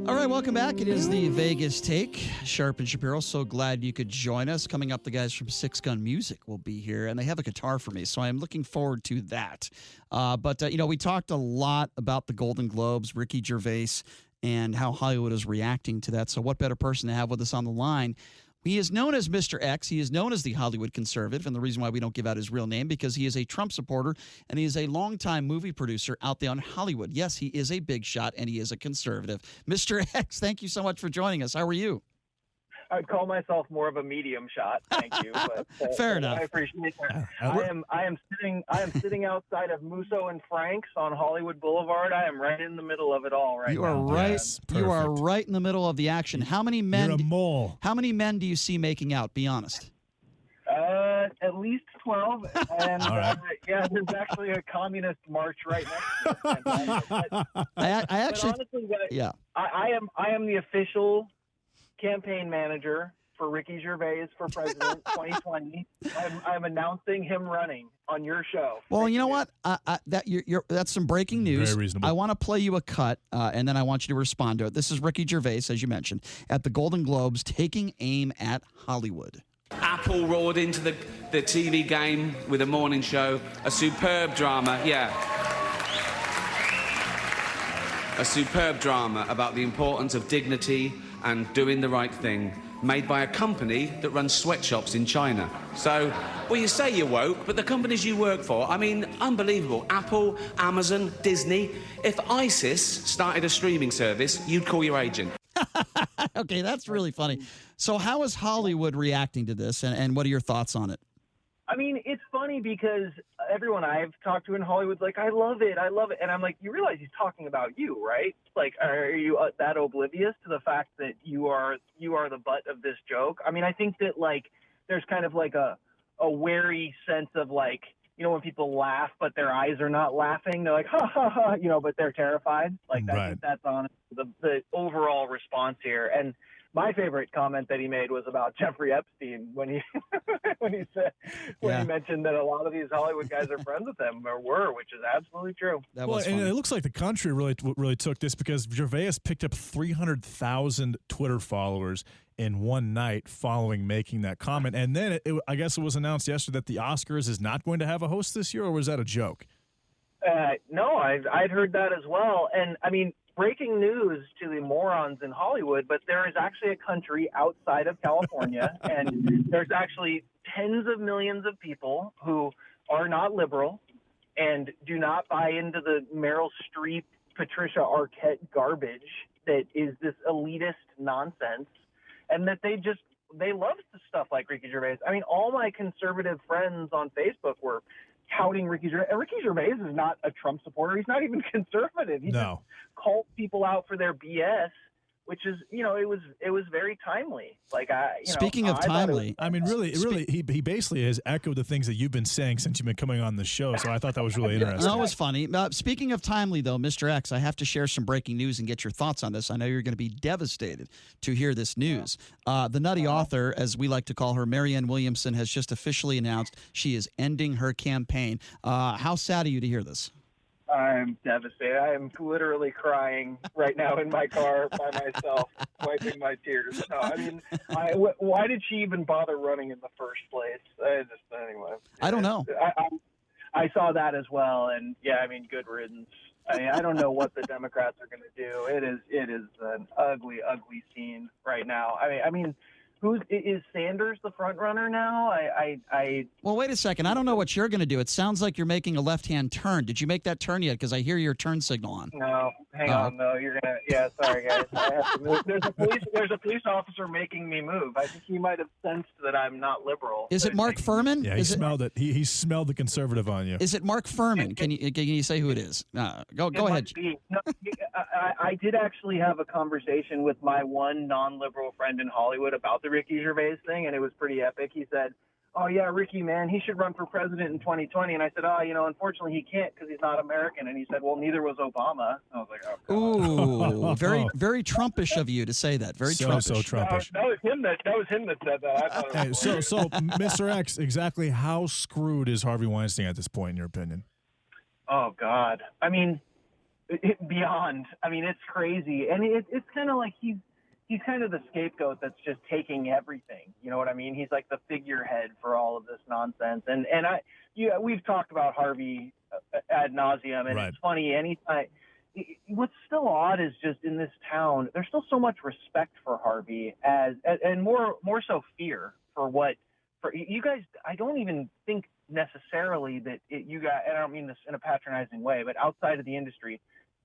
All right, welcome back. It is the Vegas Take. Sharp and Shapiro, so glad you could join us. Coming up, the guys from Six Gun Music will be here, and they have a guitar for me, so I am looking forward to that. But we talked a lot about the Golden Globes, Ricky Gervais, and how Hollywood is reacting to that. So what better person to have with us on the line? He is known as Mr. X. He is known as the Hollywood conservative, and the reason why we don't give out his real name because he is a Trump supporter, and he is a longtime movie producer out there in Hollywood. Yes, he is a big shot, and he is a conservative. Mr. X, thank you so much for joining us. How are you? I'd call myself more of a medium shot, thank you. But, Fair enough. I appreciate that. I am sitting outside of Musso and Frank's on Hollywood Boulevard. I am right in the middle of it all right now. You are right. Yes, you are perfect. right in the middle of the action. How many men? You're a mole. How many men do you see making out? Be honest. At least 12. And All right. there's actually a communist march right next to it. I actually, but honestly, yeah. I am the official campaign manager for Ricky Gervais for president 2020. I'm announcing him running on your show. Well, you know what? That's some breaking news. Very reasonable. I want to play you a cut, and then I want you to respond to it. This is Ricky Gervais, as you mentioned, at the Golden Globes, taking aim at Hollywood. Apple roared into the TV game with a morning show, a superb drama, a superb drama about the importance of dignity and doing the right thing, made by a company that runs sweatshops in China. So, well, you say you're woke, but the companies you work for, I mean, unbelievable. Apple, Amazon, Disney. If ISIS started a streaming service, you'd call your agent. Okay, that's really funny. So how is Hollywood reacting to this, and what are your thoughts on it? I mean, it's funny because everyone I've talked to in Hollywood's like, I love it. And I'm like, you realize he's talking about you, right? Like, are you that oblivious to the fact that you are the butt of this joke? I mean, I think that, like, there's kind of like a wary sense of, like, when people laugh, but their eyes are not laughing. They're like, ha, ha, ha, but they're terrified. Like, I think that's on the overall response here. And my favorite comment that he made was about Jeffrey Epstein when he he mentioned that a lot of these Hollywood guys are friends with him or were, which is absolutely true. That was funny. And it looks like the country really took this because Gervais picked up 300,000 Twitter followers in one night following making that comment. And then I guess it was announced yesterday that the Oscars is not going to have a host this year, or was that a joke? No, I'd heard that as well. And I mean, breaking news to the morons in Hollywood, but there is actually a country outside of California, and there's actually tens of millions of people who are not liberal and do not buy into the Meryl Streep, Patricia Arquette garbage that is this elitist nonsense, and that they love stuff like Ricky Gervais. I mean, all my conservative friends on Facebook were touting Ricky Gervais. And Ricky Gervais is not a Trump supporter. He's not even conservative. He just called people out for their BS, which is, it was very timely. Like, Speaking of timely, I mean, really, he basically has echoed the things that you've been saying since you've been coming on the show. So I thought that was really interesting. That was funny. Speaking of timely, though, Mr. X, I have to share some breaking news and get your thoughts on this. I know you're going to be devastated to hear this news. The nutty author, as we like to call her, Marianne Williamson, has just officially announced she is ending her campaign. How sad are you to hear this? I'm devastated. I am literally crying right now in my car by myself, wiping my tears. No, I mean, why did she even bother running in the first place? Anyway. I don't know. I saw that as well, and yeah, I mean, good riddance. I don't know what the Democrats are going to do. It is an ugly, ugly scene right now. I mean. Is Sanders the front runner now? Well, wait a second. I don't know what you're going to do. It sounds like you're making a left-hand turn. Did you make that turn yet? Because I hear your turn signal on. No, hang on. No, you're gonna. Yeah, sorry guys. I have to move. There's a police officer making me move. I think he might have sensed that I'm not liberal. Is it Mark Furman? Yeah, he smelled it. He smelled the conservative on you. Is it Mark Furman? Can you say who it is? Go ahead. No, I did actually have a conversation with my one non-liberal friend in Hollywood about the Ricky Gervais thing, and it was pretty epic. He said, "Oh yeah, Ricky, man, he should run for president in 2020." And I said, unfortunately he can't because he's not American. And he said, "Well, neither was Obama." I was like, "Oh, ooh, very, very Trumpish of you to say that. Very Trumpish. So Trumpish. That was him that said that. I thought it was so Mr. X, exactly how screwed is Harvey Weinstein at this point, in your opinion? Oh God, I mean, beyond. I mean, it's crazy, and it's kind of like he's kind of the scapegoat that's just taking everything. You know what I mean? He's like the figurehead for all of this nonsense. And we've talked about Harvey ad nauseum, and Right. It's funny anytime. What's still odd is just in this town, there's still so much respect for Harvey and more so fear for you guys. I don't even think necessarily that you guys, and I don't mean this in a patronizing way, but outside of the industry,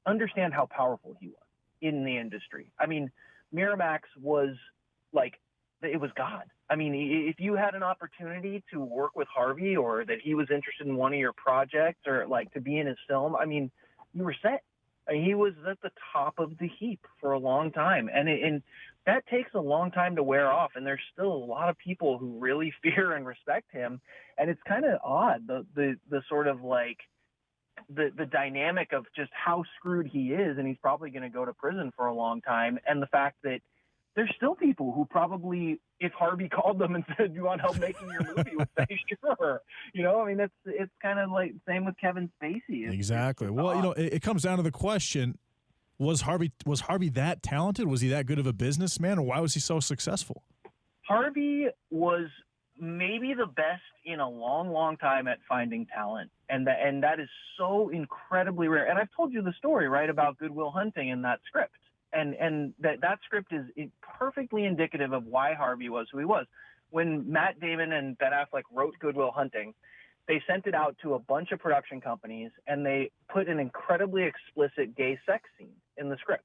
understand how powerful he was in the industry. I mean, Miramax was like, it was God. I mean, if you had an opportunity to work with Harvey, or that he was interested in one of your projects, or like to be in his film, I mean, you were set. I mean, he was at the top of the heap for a long time. And that takes a long time to wear off. And there's still a lot of people who really fear and respect him. And it's kind of odd, the sort of like, the dynamic of just how screwed he is, and he's probably going to go to prison for a long time, and the fact that there's still people who probably, if Harvey called them and said, "You want help making your movie?" would say, "Sure." You know, I mean, it's kind of like same with Kevin Spacey. Exactly. Well, you know, it comes down to the question: was Harvey that talented? Was he that good of a businessman, or why was he so successful? Harvey was maybe the best in a long, long time at finding talent. And that is so incredibly rare. And I've told you the story, right, about Good Will Hunting and that script. And that script is perfectly indicative of why Harvey was who he was. When Matt Damon and Ben Affleck wrote Good Will Hunting, they sent it out to a bunch of production companies, and they put an incredibly explicit gay sex scene in the script.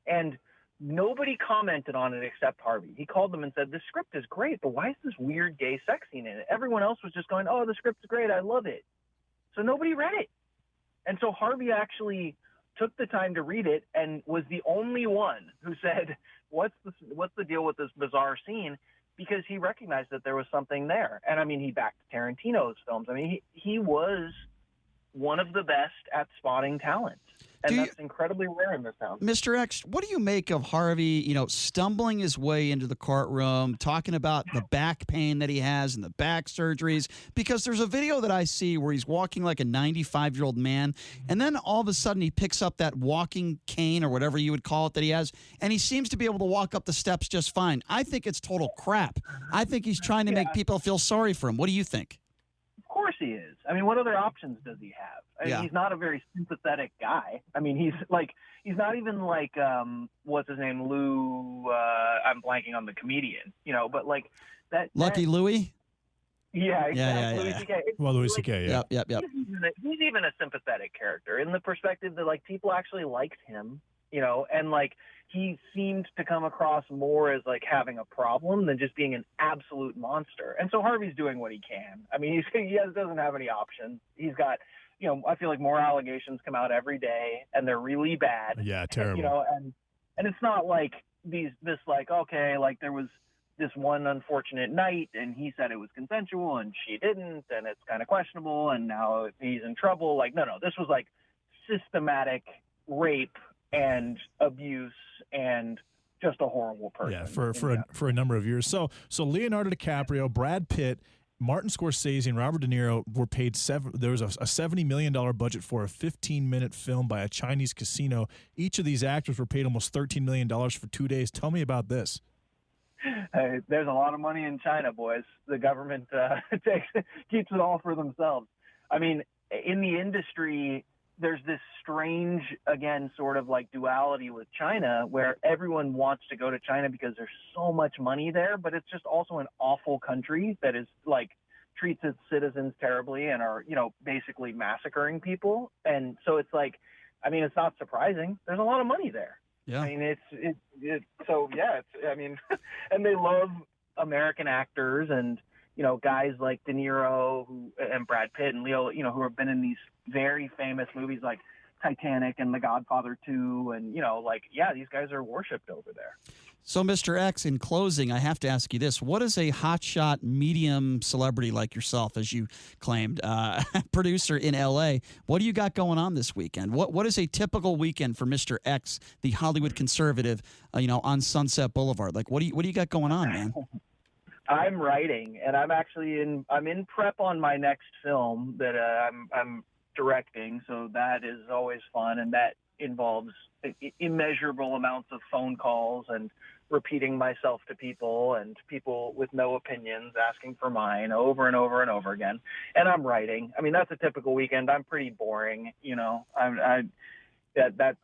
And nobody commented on it except Harvey. He called them and said, "This script is great, but why is this weird gay sex scene in it?" Everyone else was just going, "Oh, the script's great. I love it." So nobody read it. And so Harvey actually took the time to read it and was the only one who said, what's the deal with this bizarre scene? Because he recognized that there was something there. And I mean, he backed Tarantino's films. I mean, he was one of the best at spotting talent. And that's incredibly rare in this town. Mr. X, what do you make of Harvey, stumbling his way into the courtroom, talking about the back pain that he has and the back surgeries? Because there's a video that I see where he's walking like a 95-year-old man, and then all of a sudden he picks up that walking cane or whatever you would call it that he has, and he seems to be able to walk up the steps just fine. I think it's total crap. I think he's trying to make people feel sorry for him. What do you think? Of course he is. I mean, what other options does he have? I mean, he's not a very sympathetic guy. I mean, he's not even like, what's his name? Lou, I'm blanking on the comedian, but like that. Lucky Louie? Yeah, exactly. Yeah. Louis C.K. Well, Louis C.K., yeah. Yep. He's even a sympathetic character in the perspective that like people actually liked him, and like he seemed to come across more as like having a problem than just being an absolute monster. And so Harvey's doing what he can. I mean, he doesn't have any options. He's got, I feel like more allegations come out every day, and they're really bad. Yeah, terrible. And it's not like okay, like there was this one unfortunate night and he said it was consensual and she didn't, and it's kind of questionable, and now he's in trouble. Like, no, this was like systematic rape and abuse and just a horrible person. Yeah, for a number of years. So Leonardo DiCaprio, Brad Pitt, Martin Scorsese, and Robert De Niro were paid there was a $70 million budget for a 15-minute film by a Chinese casino. Each of these actors were paid almost $13 million for 2 days. Tell me about this. Hey, there's a lot of money in China, boys. The government keeps it all for themselves. I mean, in the industry, there's this strange, again, sort of like duality with China, where everyone wants to go to China because there's so much money there, but it's just also an awful country that is like treats its citizens terribly and are, basically massacring people. And so it's like, I mean, it's not surprising. There's a lot of money there. Yeah. I mean, and they love American actors and, guys like De Niro and Brad Pitt and Leo, who have been in these very famous movies like Titanic and The Godfather 2. And, these guys are worshipped over there. So, Mr. X, in closing, I have to ask you this. What is a hotshot medium celebrity like yourself, as you claimed, producer in L.A., what do you got going on this weekend? What is a typical weekend for Mr. X, the Hollywood conservative, on Sunset Boulevard? Like, what do you got going on, man? I'm writing, and I'm in prep on my next film that I'm directing, so that is always fun, and that involves immeasurable amounts of phone calls and repeating myself to people, and people with no opinions asking for mine over and over and over again. And I'm writing. I mean, that's a typical weekend. I'm pretty boring, you know.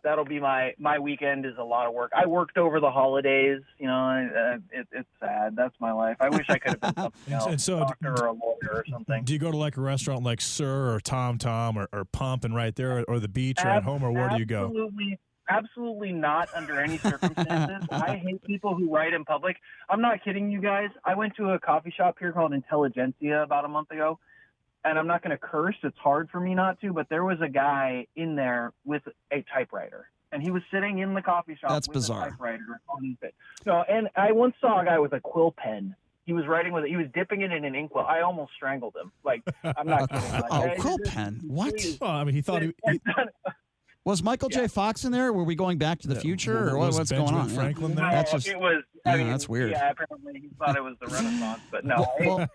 That'll be my weekend is a lot of work. I worked over the holidays, you know. It's sad. That's my life. I wish I could have been something else, And so, a doctor or a lawyer or something. do you go to like a restaurant like Sir or Tom or Pump and right there, or the beach, or at home, or where do you go? Absolutely not under any circumstances. I hate people who write in public. I'm not kidding you guys. I went to a coffee shop here called Intelligentsia about a month ago, and I'm not going to curse. It's hard for me not to, but there was a guy in there with a typewriter, and he was sitting in the coffee shop That's with bizarre. a typewriter on it. No, and I once saw a guy with a quill pen. He was writing with it. He was dipping it in an inkwell. I almost strangled him. Like, I'm not kidding. Like, Quill pen? What? Well, I mean, he thought he Was Michael J. Fox in there? Were we going back to the future, or was what's Benjamin going on? Yeah. Franklin there? No, That's just- it was. Yeah, I mean, that's weird. Yeah, apparently he thought it was the Renaissance, but no. Well,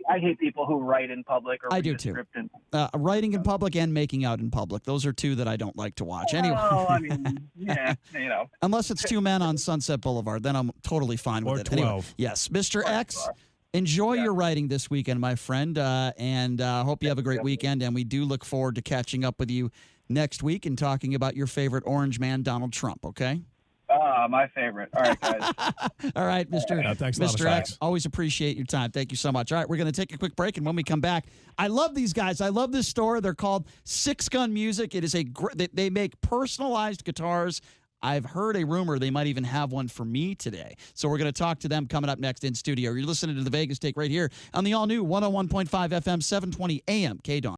I hate people who write in public or I read do a too. script in. Writing in public and making out in public. Those are two that I don't like to watch. Anyway, Well, I mean, yeah, you know. unless it's two men on Sunset Boulevard, then I'm totally fine with Or it. Anyway, 12. yes, Mr. X, enjoy your writing this weekend, my friend, and hope you have a great weekend. And we do look forward to catching up with you next week and talking about your favorite orange man, Donald Trump, okay? My favorite. All right, guys. All right, Mr. Thanks a lot, Mr. Mr. X, always appreciate your time. Thank you so much. All right, we're going to take a quick break, and when we come back, I love these guys. I love this store. They're called Six Gun Music. It is they make personalized guitars. I've heard a rumor they might even have one for me today. So we're going to talk to them coming up next in studio. You're listening to The Vegas Take right here on the all-new 101.5 FM, 720 AM, KDAWN.